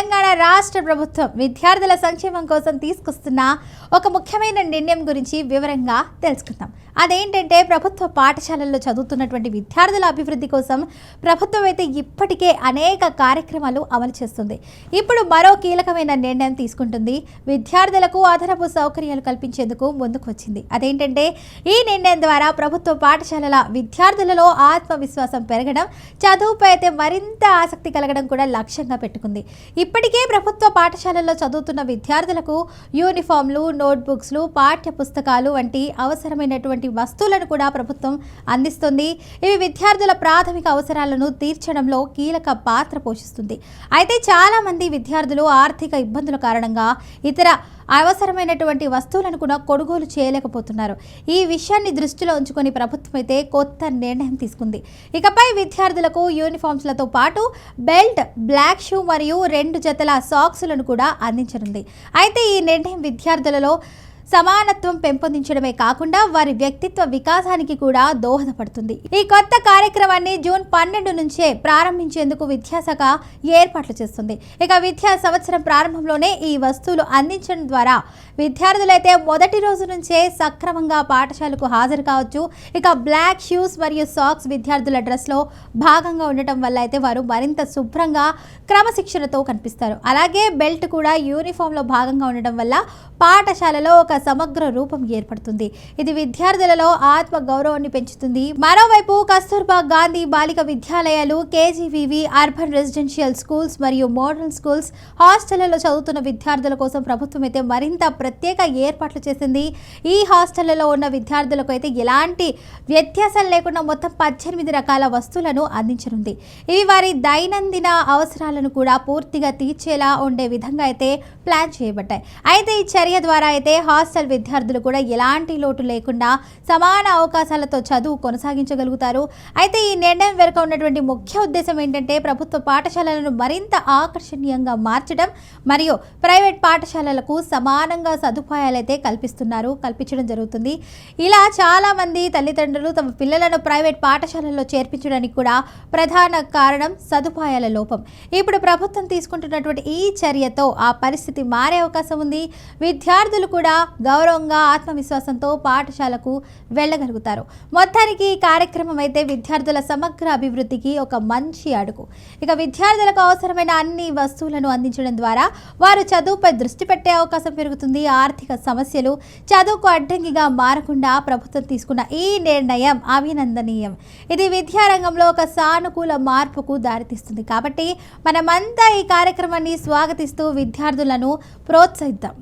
తెలంగాణ రాష్ట్ర ప్రభుత్వం విద్యార్థుల సంక్షేమం కోసం తీసుకొస్తున్న ఒక ముఖ్యమైన నిర్ణయం గురించి వివరంగా తెలుసుకుందాం. అదేంటంటే ప్రభుత్వ పాఠశాలల్లో చదువుతున్నటువంటి విద్యార్థుల అభివృద్ధి కోసం ప్రభుత్వం అయితే ఇప్పటికే అనేక కార్యక్రమాలు అమలు చేస్తుంది. ఇప్పుడు మరో కీలకమైన నిర్ణయం తీసుకుంటుంది. విద్యార్థులకు అదనపు సౌకర్యాలు కల్పించేందుకు ముందుకు వచ్చింది. అదేంటంటే ఈ నిర్ణయం ద్వారా ప్రభుత్వ పాఠశాలల విద్యార్థులలో ఆత్మవిశ్వాసం పెరగడం, చదువుపై అయితే మరింత ఆసక్తి కలగడం కూడా లక్ష్యంగా పెట్టుకుంది. ఇప్పటికే ప్రభుత్వ పాఠశాలల్లో చదువుతున్న విద్యార్థులకు యూనిఫామ్లు, నోట్బుక్స్లు, పాఠ్య పుస్తకాలు వంటి అవసరమైనటువంటి వస్తువులను కూడా ప్రభుత్వం అందిస్తుంది. ఇవి విద్యార్థుల ప్రాథమిక అవసరాలను తీర్చడంలో కీలక పాత్ర పోషిస్తుంది. అయితే చాలా మంది విద్యార్థులు ఆర్థిక ఇబ్బందుల కారణంగా ఇతర అవసరమైనటువంటి వస్తువులను కూడా కొనుగోలు చేయలేకపోతున్నారు. ఈ విషయాన్ని దృష్టిలో ఉంచుకొని ప్రభుత్వం అయితే కొత్త నిర్ణయం తీసుకుంది. ఇకపై విద్యార్థులకు యూనిఫామ్స్లతో పాటు బెల్ట్, బ్లాక్ షూ మరియు 2 జతల సాక్స్లను కూడా అందించనుంది. అయితే ఈ నిర్ణయం విద్యార్థులలో సమానత్వం పెంపొందించడమే కాకుండా వారి వ్యక్తిత్వ వికాసానికి కూడా దోహదపడుతుంది. ఈ కొత్త కార్యక్రమాన్ని జూన్ 12 నుంచే ప్రారంభించేందుకు విద్యాశాఖ ఏర్పాట్లు చేస్తుంది. ఇక విద్యా సంవత్సరం ప్రారంభంలోనే ఈ వస్తువులు అందించడం ద్వారా విద్యార్థులైతే మొదటి రోజు నుంచే సక్రమంగా పాఠశాలకు హాజరు కావచ్చు. ఇక బ్లాక్ షూస్ మరియు సాక్స్ విద్యార్థుల డ్రెస్లో భాగంగా ఉండటం వల్ల అయితే వారు మరింత శుభ్రంగా, క్రమశిక్షణతో కనిపిస్తారు. అలాగే బెల్ట్ కూడా యూనిఫామ్లో భాగంగా ఉండడం వల్ల పాఠశాలలో ఒక సమగ్ర రూపం ఏర్పడుతుంది. ఇది విద్యార్థులలో ఆత్మ గౌరవాన్ని పెంచుతుంది. మరోవైపు కస్తూర్బా గాంధీ బాలిక విద్యాలయాలు, కేజీవీవి, అర్బన్ రెసిడెన్షియల్ స్కూల్స్ మరియు మోడల్ స్కూల్స్ హాస్టళ్లలో చదువుతున్న విద్యార్థుల కోసం ప్రభుత్వం అయితే మరింత ప్రత్యేక ఏర్పాట్లు చేసింది. ఈ హాస్టళ్లలో ఉన్న విద్యార్థులకు అయితే ఎలాంటి వ్యత్యాసం లేకుండా మొత్తం 18 రకాల వస్తువులను అందించనుంది. ఇవి వారి దైనందిన అవసరాలను కూడా పూర్తిగా తీర్చేలా ఉండే విధంగా అయితే ప్లాన్ చేయబడ్డాయి. అయితే ఈ చర్య ద్వారా అయితే హాస్టల్ విద్యార్థులు కూడా ఎలాంటి లోటు లేకుండా సమాన అవకాశాలతో చదువు కొనసాగించగలుగుతారు. అయితే ఈ నిర్ణయం వెనుక ఉన్నటువంటి ముఖ్య ఉద్దేశం ఏంటంటే ప్రభుత్వ పాఠశాలలను మరింత ఆకర్షణీయంగా మార్చడం మరియు ప్రైవేట్ పాఠశాలలకు సమానంగా సదుపాయాలు అయితే కల్పించడం జరుగుతుంది. ఇలా చాలా మంది తల్లిదండ్రులు తమ పిల్లలను ప్రైవేట్ పాఠశాలల్లో చేర్పించడానికి కూడా ప్రధాన కారణం సదుపాయాల లోపం. ఇప్పుడు ప్రభుత్వం తీసుకుంటున్నటువంటి ఈ చర్యతో ఆ పరిస్థితి మారే అవకాశం ఉంది. విద్యార్థులు కూడా గౌరవంగా, ఆత్మవిశ్వాసంతో పాఠశాలకు వెళ్ళగలుగుతారు. మొత్తానికి ఈ కార్యక్రమం అయితే విద్యార్థుల సమగ్ర అభివృద్ధికి ఒక మంచి అడుగు. ఇక విద్యార్థులకు అవసరమైన అన్ని వస్తువులను అందించడం ద్వారా వారు చదువుపై దృష్టి పెట్టే అవకాశం పెరుగుతుంది. ఆర్థిక సమస్యలు చదువుకు అడ్డంకిగా మారకుండా ప్రభుత్వం తీసుకున్న ఈ నిర్ణయం అభినందనీయం. ఇది విద్యారంగంలో ఒక సానుకూల మార్పుకు దారితీస్తుంది. కాబట్టి మనమంతా ఈ కార్యక్రమాన్ని స్వాగతిస్తూ విద్యార్థులను ప్రోత్సహిద్దాం.